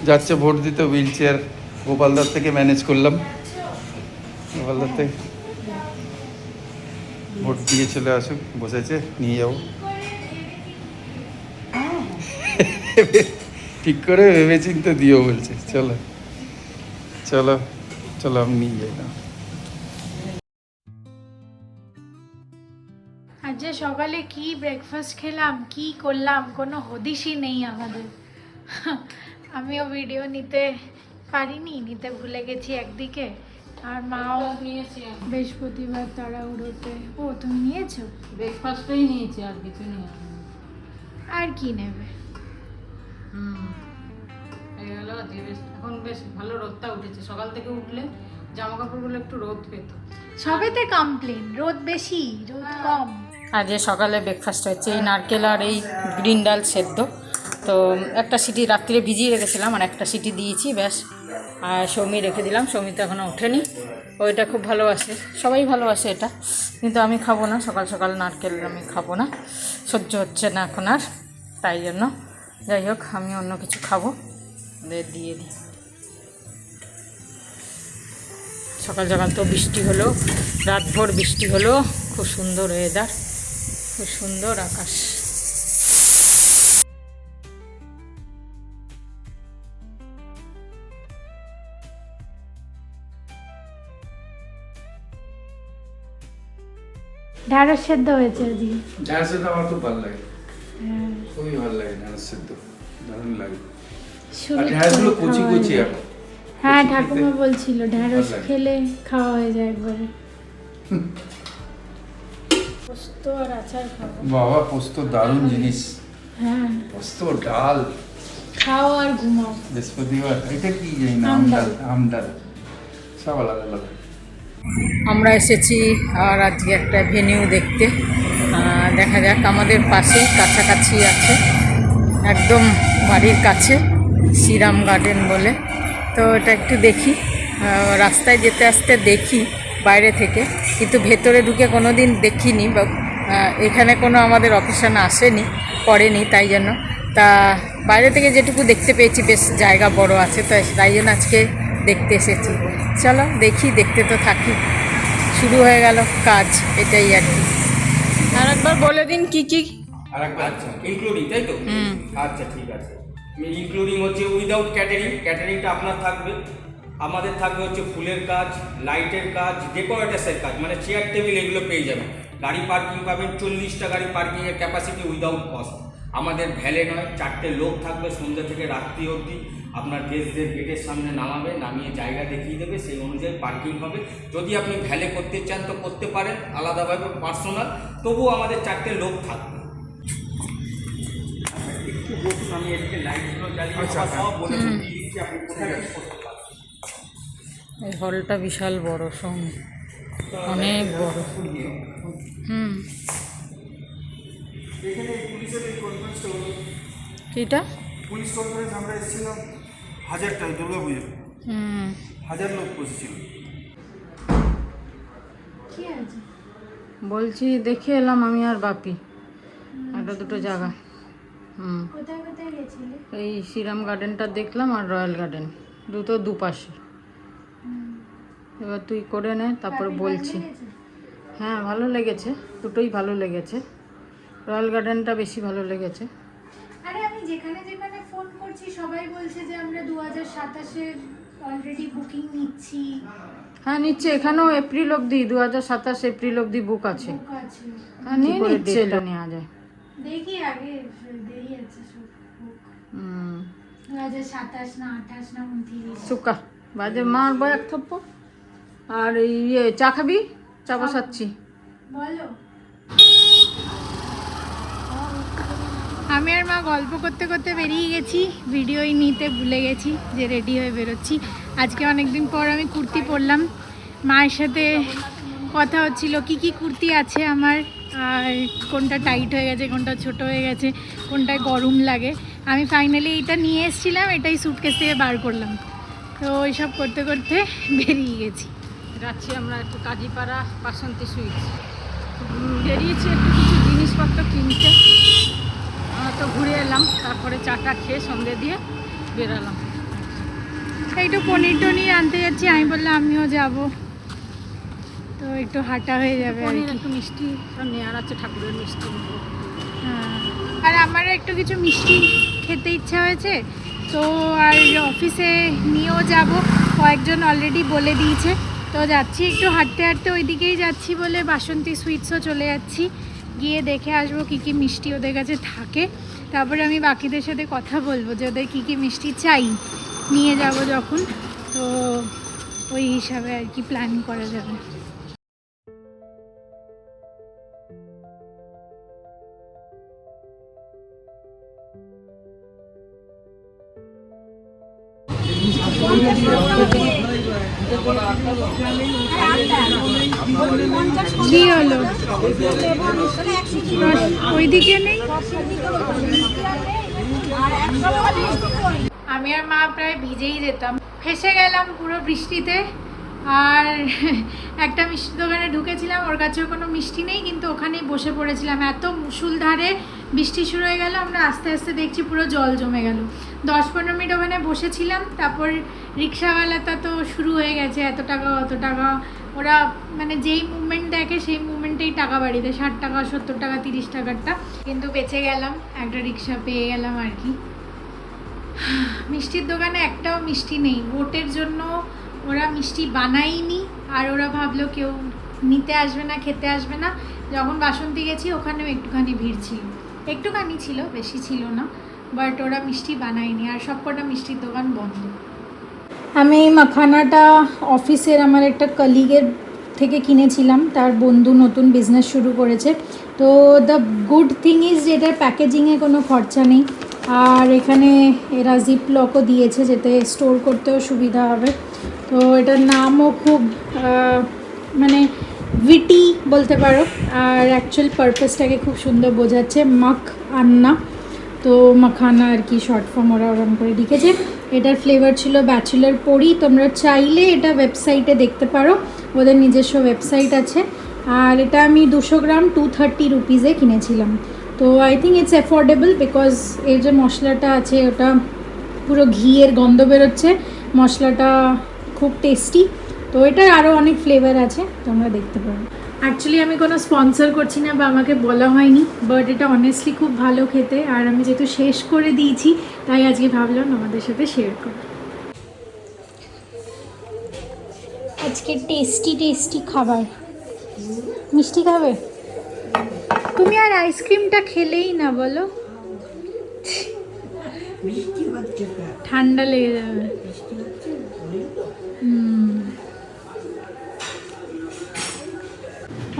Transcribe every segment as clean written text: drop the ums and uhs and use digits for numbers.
যাচ্ছে ভোট দিতে, wheel chair গোপালদার থেকে ম্যানেজ করলাম। গোপালদার থেকে ভোট দিয়ে চলে আসুক, বসেছে, নিয়ে যাবো। ঠিক করে ভেবে চিন্তে দিও বলছে। চলো চলো চলো, আমি নিয়ে যাই না। আজ সকালে কি ব্রেকফাস্ট খেলাম, কি করলাম, কোনো হদিশই নেই আমাদের। আমিও ভিডিও নিতে পারিনি, নিতে ভুলে গেছি একদিকে। আর মাও নিয়েছি, বৃহস্পতিবার তাড়াহুড়োতে। ও তুমি নিয়েছো? ব্রেকফাস্টটাই নিয়েছি, আর কিছু নিয়ে। আর কি নেবে? এই হলো যে এখন বেশ ভালো রোদটা উঠেছে। সকাল থেকে উঠলে জামা কাপড়গুলো একটু রোদ পেত। সবেতে কমপ্লেন, রোদ বেশি রোদ কম। আজ সকালে ব্রেকফাস্ট হচ্ছে এই নারকেল আর এই গ্রিন ডাল সেদ্ধ। তো একটা সিটি রাত্রে ভিজিয়ে রেখেছিলাম, আর একটা সিটি দিয়েছি, ব্যাস। আর সৌমি রেখে দিলাম, সৌমি তো এখনও ওঠেনি। ওইটা খুব ভালোবাসে, সবাই ভালোবাসে এটা, কিন্তু আমি খাবো না। সকাল সকাল নারকেল আমি খাবো না, সহ্য হচ্ছে না এখন আর, তাই জন্য। যাই হোক, আমি অন্য কিছু খাবো, ওদের দিয়ে দিই। সকাল সকাল তো বৃষ্টি হলো, রাতভর বৃষ্টি হলো। খুব সুন্দর ওয়েদার, খুব সুন্দর আকাশ। ঢ্যাঁড়স সেদ্ধ হয়েছে আজকে। ঢ্যাঁড়স সেদ্ধ আমার খুব ভালো লাগে, খুবই ভালো লাগে ঢ্যাঁড়স সেদ্ধ, দারুণ লাগে। আর ঢ্যাঁড়সগুলো কচি কচি এখন। হ্যাঁ, ঠাকুমা বলছিল ঢ্যাঁড়স খেলে খাওয়া হয়ে যায় একবারে। পোস্ত আর আচার খাবো। বাবা, পোস্ত দারুণ জিনিস। হ্যাঁ, পোস্ত ডাল খাও আর ঘুমাও। বৃহস্পতিবার। এটা কি জানি না, আমডাল, আমডাল সব আলাদা আলাদা। আমরা এসেছি আর আজকে একটা ভেনিউ দেখতে। দেখা যাক, আমাদের পাশেই কাছাকাছি আছে, একদম বাড়ির কাছে, শ্রীরাম গার্ডেন বলে। তো এটা একটু দেখি, রাস্তায় যেতে আসতে দেখি বাইরে থেকে, কিন্তু ভেতরে ঢুকে কোনো দিন দেখিনি, বা এখানে কোনো আমাদের অকেশন আসেনি, পড়েনি, তাই জন্য। তা বাইরে থেকে যেটুকু দেখতে পেয়েছি, বেশ জায়গা বড় আছে, তো তাই জন্য আজকে দেখতে এসেছি। চলো দেখি, দেখতে তো থাকি। শুরু হয়ে গেল কাজ, এটাই আর কি। আর একবার বলে দিন কি কি। আচ্ছা, ইনক্লুডিং, তাই তো? আচ্ছা, ঠিক আছে। ইনক্লুডিং হচ্ছে উইদাউট ক্যাটারিং, ক্যাটারিংটা আপনার থাকবে। আমাদের থাকবে হচ্ছে ফুলের কাজ, লাইটের কাজ, ডেকোরেটার্সের কাজ, মানে চেয়ার টেবিল এগুলো পেয়ে যাবেন। গাড়ি পার্কিং পাবেন, 40টা গাড়ি পার্কিংয়ের ক্যাপাসিটি উইদাউট কস্ট। আমাদের ভ্যালে নয়, 4টে লোক থাকবে সন্ধ্যা থেকে রাত্রি অবধি। আপনার গেস্টদের গেটের সামনে নামাবে, নামিয়ে জায়গা দেখিয়ে দেবে, সেই অনুযায়ী পার্কিং হবে। যদি আপনি ভ্যালে করতে চান তো করতে পারেন আলাদাভাবে পার্সোনাল, তবুও আমাদের 4টে লোক থাকবে। একটু বসুন, আমি এদিকে লাইটগুলো জ্বালিয়ে সব বলে দিচ্ছি, আপনি কোথায় করতে পারেন। এই হলটা বিশাল বড়, সঙ্গে অনেক বড়। এখানে পুলিশের এই কনফারেন্সটা হলো, কিটা পুলিশ কনফারেন্স আমরা এসেছিলাম 1000টায় দুর্গা পুজো, 1000 লোক বসেছিল। কি আছে? বলছি, দেখে এলাম আমি আর বাপি একটা দুটো জায়গা। কোথায় কোথায় গেছিলে? এই শ্রীরাম গার্ডেনটা দেখলাম, আর রয়্যাল গার্ডেন, দুটো দুপাশে। এবার তুই করে নে, তারপর বলছি। হ্যাঁ, ভালো লেগেছে, দুটোই ভালো লেগেছে। রয়্যাল গার্ডেনটা বেশি ভালো লেগেছে। আরে আমি যেখানে যেখানে ফোন করছি সবাই বলছে যে আমরা 2027-এর অলরেডি বুকিং নিচ্ছি। হ্যাঁ, নিচ্ছে, এখানেও এপ্রিল অবধি, 2027 এপ্রিল অবধি বুক আছে। বুক আছে। হ্যাঁ, নিয়ে নিচ্ছে, এটা নেওয়া যায়। দেখি আগে দেরি আছে সব বুক। 2027 না 28 না 29। সুকা বাজে মারবো এক থাপ্পড়। আর ইয়ে, চা খাবি? চা বসাচ্ছি। বলো। আমি আর মা গল্প করতে করতে বেরিয়ে গেছি, ভিডিওই নিতে ভুলে গেছি যে রেডি হয়ে বেরোচ্ছি। আজকে অনেকদিন পর আমি কুর্তি পরলাম, মায়ের সাথে কথা হচ্ছিল কি কি কুর্তি আছে আমার, আর কোনটা টাইট হয়ে গেছে, কোনটা ছোট হয়ে গেছে, কোনটায় গরম লাগে। আমি ফাইনালি এইটা নিয়ে এসেছিলাম, এটাই স্যুটকেস থেকে বার করলাম। তো এইসব করতে করতে বেরিয়ে গেছি। যাচ্ছি আমরা একটু কাজীপাড়া বাসন্তী সুইটস। বেরিয়েছি একটু কিছু জিনিসপত্র কিনতে, তো ঘুরে এলাম, তারপরে চাটা খেয়ে সন্ধে দিয়ে বেরালাম। একটু পনির টনির আনতে যাচ্ছি, আমি বললাম আমিও যাব, তো একটু হাঁটা হয়ে যাবে আর কি। একটু মিষ্টি নেওয়ার আছে, ঠাকুরের মিষ্টি। হ্যাঁ, আর আমারও একটু কিছু মিষ্টি খেতে ইচ্ছা হয়েছে, তো আর অফিসে নিয়েও যাব, কয়েকজন অলরেডি বলে দিয়েছে। তো যাচ্ছি একটু হাঁটতে হাঁটতে, ওই দিকেই যাচ্ছি বলে বাসন্তী সুইটসও চলে যাচ্ছি, গিয়ে দেখে আসবো কী কী মিষ্টি ওদের কাছে থাকে। তারপরে আমি বাকিদের সাথে কথা বলবো যে ওদের কী কী মিষ্টি চাই, নিয়ে যাব যখন, তো ওই হিসাবে আর কি প্ল্যান করা যাবে। কি হলো, ওইদিকে নেই? আমি আর মা প্রায় ভিজেই যেতাম, ফেসে গেলাম পুরো বৃষ্টিতে। আর একটা মিষ্টি দোকানে ঢুকেছিলাম, ওর কাছেও কোনো মিষ্টি নেই, কিন্তু ওখানেই বসে পড়েছিলাম। এত মুষলধারে বৃষ্টি শুরু হয়ে গেল, আমরা আস্তে আস্তে দেখছি পুরো জল জমে গেল। 10-15 মিনিট ওখানে বসেছিলাম, তারপর রিক্সাওয়ালাটা তো শুরু হয়ে গেছে, এত টাকা অত টাকা। ওরা মানে যেই মুভমেন্ট দেখে সেই মুভমেন্টেই টাকা বাড়িয়ে দেয়, 60 টাকা 70 টাকা 30 টাকারটা। কিন্তু বেঁচে গেলাম, একটা রিক্সা পেয়ে গেলাম আর কি। মিষ্টির দোকানে একটাও মিষ্টি নেই, ভোটের জন্য ওরা মিষ্টি বানায়নি, আর ওরা ভাবলো কেউ নিতে আসবে না, খেতে আসবে না। যখন বাসন্তী গেছি ওখানেও একটুখানি ভিড় ছিল, একটুখানি ছিল, বেশি ছিল না, বাট ওরা মিষ্টি বানায়নি, আর সবকটা মিষ্টির দোকান বন্ধ। আমি এই মাখানাটা অফিসের আমার একটা কলিগের থেকে কিনেছিলাম, তার বন্ধু নতুন বিজনেস শুরু করেছে। তো দ্য গুড থিং ইজ যে এটার প্যাকেজিংয়ে কোনো খরচা নেই, আর এখানে এরা জিপ লকও দিয়েছে যাতে স্টোর করতেও সুবিধা হবে। তো এটার নামও খুব মানে উইটি বলতে পারো, আর অ্যাকচুয়াল পারপাসটাকে খুব সুন্দর বোঝাচ্ছে, মাখ আন্না, তো মাখানা আর কি শর্ট ফর্ম ওরা ওরম করে লিখেছে। এটার ফ্লেভার ছিল ব্যাচেলার পরি, তোমরা চাইলে এটা ওয়েবসাইটে দেখতে পারো, ওদের নিজস্ব ওয়েবসাইট আছে। আর এটা আমি 200 গ্রাম 230 রুপিসে কিনেছিলাম। তো I think it's affordable, because এর যে মশলাটা আছে ওটা পুরো ঘিয়ের গন্ধ বেরোচ্ছে, মশলাটা খুব টেস্টি। তো এটার আরও অনেক ফ্লেভার আছে, তোমরা দেখতে পারো। অ্যাকচুয়ালি আমি কোনো স্পন্সর করছি না বা আমাকে বলা হয়নি, বাট এটা অনেস্টলি খুব ভালো খেতে, আর আমি যেহেতু শেষ করে দিয়েছি তাই আজকে ভাবলাম আমাদের সাথে শেয়ার করব। আজকে টেস্টি টেস্টি খাবার, মিষ্টি খাবে তুমি? আর আইসক্রিমটা খেলেই না বলো, ঠান্ডা লেগে যাবে।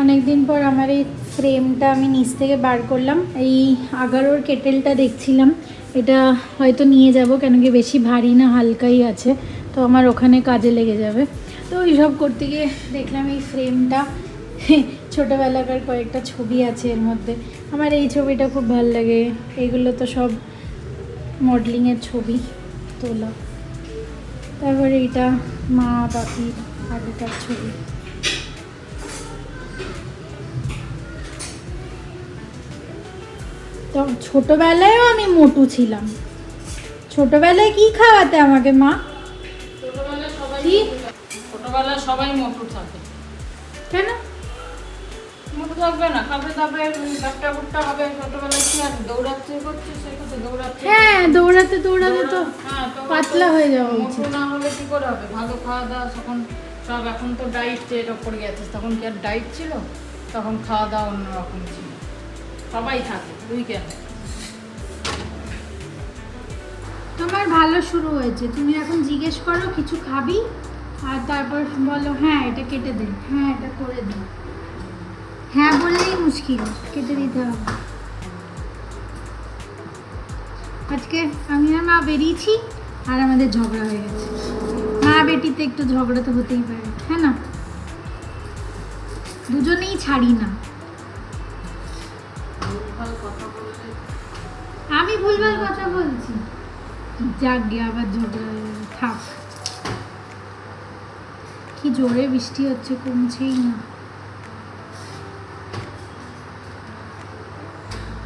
অনেকদিন পর আমার এই ফ্রেমটা আমি নিচ থেকে বার করলাম। এই আগারোর কেটেলটা দেখছিলাম, এটা হয়তো নিয়ে যাব, কেন কি বেশি ভারী না, হালকাই আছে, তো আমার ওখানে কাজে লেগে যাবে। তো এইসব করতে গিয়ে দেখলাম এই ফ্রেমটা, ছোটোবেলাকার কয়েকটা ছবি আছে এর মধ্যে। আমার এই ছবিটা খুব ভালো লাগে, এগুলো তো সব মডেলিংয়ের ছবি তোলা। তারপরে এইটা মা বাপির আগেকার ছবি। তো ছোটোবেলায়ও আমি মোটু ছিলাম। ছোটোবেলায় কি খাওয়াতে আমাকে মা? ছোটবেলায় সবাই মোটু থাকে। কেন মোটু থাকবে না? খাবে দাবে, গাট্টা গুট্টা হবে। ছোটবেলায় কি আর দৌড়াচ্ছে করছে, সেটা দৌড়াচ্ছে। হ্যাঁ, দৌড়াতে দৌড়াতে তো পাতলা হয়ে যাওয়া মোটু না হলে কি করে হবে? ভালো খাওয়া দাওয়া তখন সব, এখন তো ডাইট এর ওপরে গেছে, তখন কি আর ডাইট ছিল? তখন খাওয়া দাওয়া অন্যরকম ছিল। সবাই থাকে, তুই কেন? তোমার ভালো শুরু হয়েছে, তুমি এখন জিজ্ঞেস করো কিছু খাবি, আর তারপর বলো হ্যাঁ এটা কেটে দে, হ্যাঁ এটা করে দে। হ্যাঁ বললেই মুশকিল, কেটে দিতে হবে। আজকে আমি আর মা বেরিয়েছি, আর আমাদের ঝগড়া হয়ে গেছে। মা বেটিতে একটু ঝগড়া তো হতেই পারে, হ্যাঁ না? দুজনেই ছাড়ি না। আমি ভুলভাল কথা বলছি, যাক গে আবার ঝগড়া হয়ে গেল, থাক। কি জোরে বৃষ্টি হচ্ছে, কমছেই না।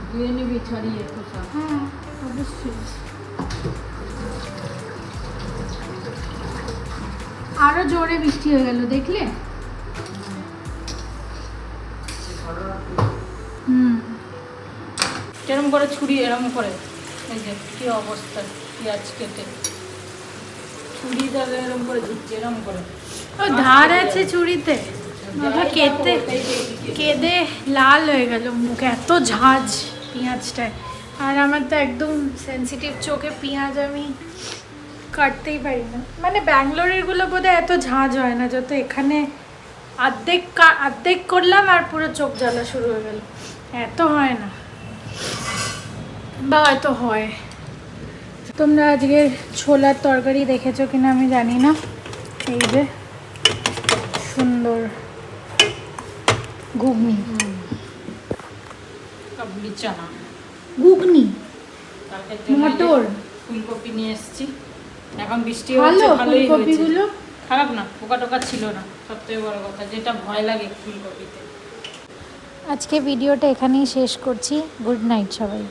ধুয়ে নিবি ছাড়িয়ে তো সব। হ্যাঁ অবশ্যই। আরো জোরে বৃষ্টি হয়ে গেল, দেখলে? এরম করে ছুরি এরম করে, এই যে কি অবস্থা, পেঁয়াজ কেটে ছুরি তাহলে এরম করে দিচ্ছে, এরম করে। ও ধার আছে ছুরিতে, বাবা কেটে কেঁদে লাল হয়ে গেল মুখ, এত ঝাঁজ পেঁয়াজটায়। আর আমার তো একদম সেনসিটিভ চোখে, পেঁয়াজ আমি কাটতেই পারি না। মানে ব্যাঙ্গালোরেরগুলো বোধহয় এত ঝাঁজ হয় না, যত এখানে অর্ধেক করলাম আর পুরো চোখ জ্বালা শুরু হয়ে গেল। এত হয় না, বা হয়তো হয়। তোমরা আজকে ছোলার তরকারি দেখেছো কিনা আমি জানি না। এই যে সুন্দর ঘুগনি, কাবুলি চানা, ঘুগনি, তারপরে মটর, ফুলকপি নিয়ে এসেছি। এখন বৃষ্টি ভালো হচ্ছে, ভালোই হয়েছে, ফুলকপিগুলো। খারাপ না, পোকা টোকা ছিল না, সবথেকে বড় কথা যেটা ভয় লাগে ফুলকপিতে। আজকে ভিডিওটা এখানেই শেষ করছি। গুড নাইট সবাই।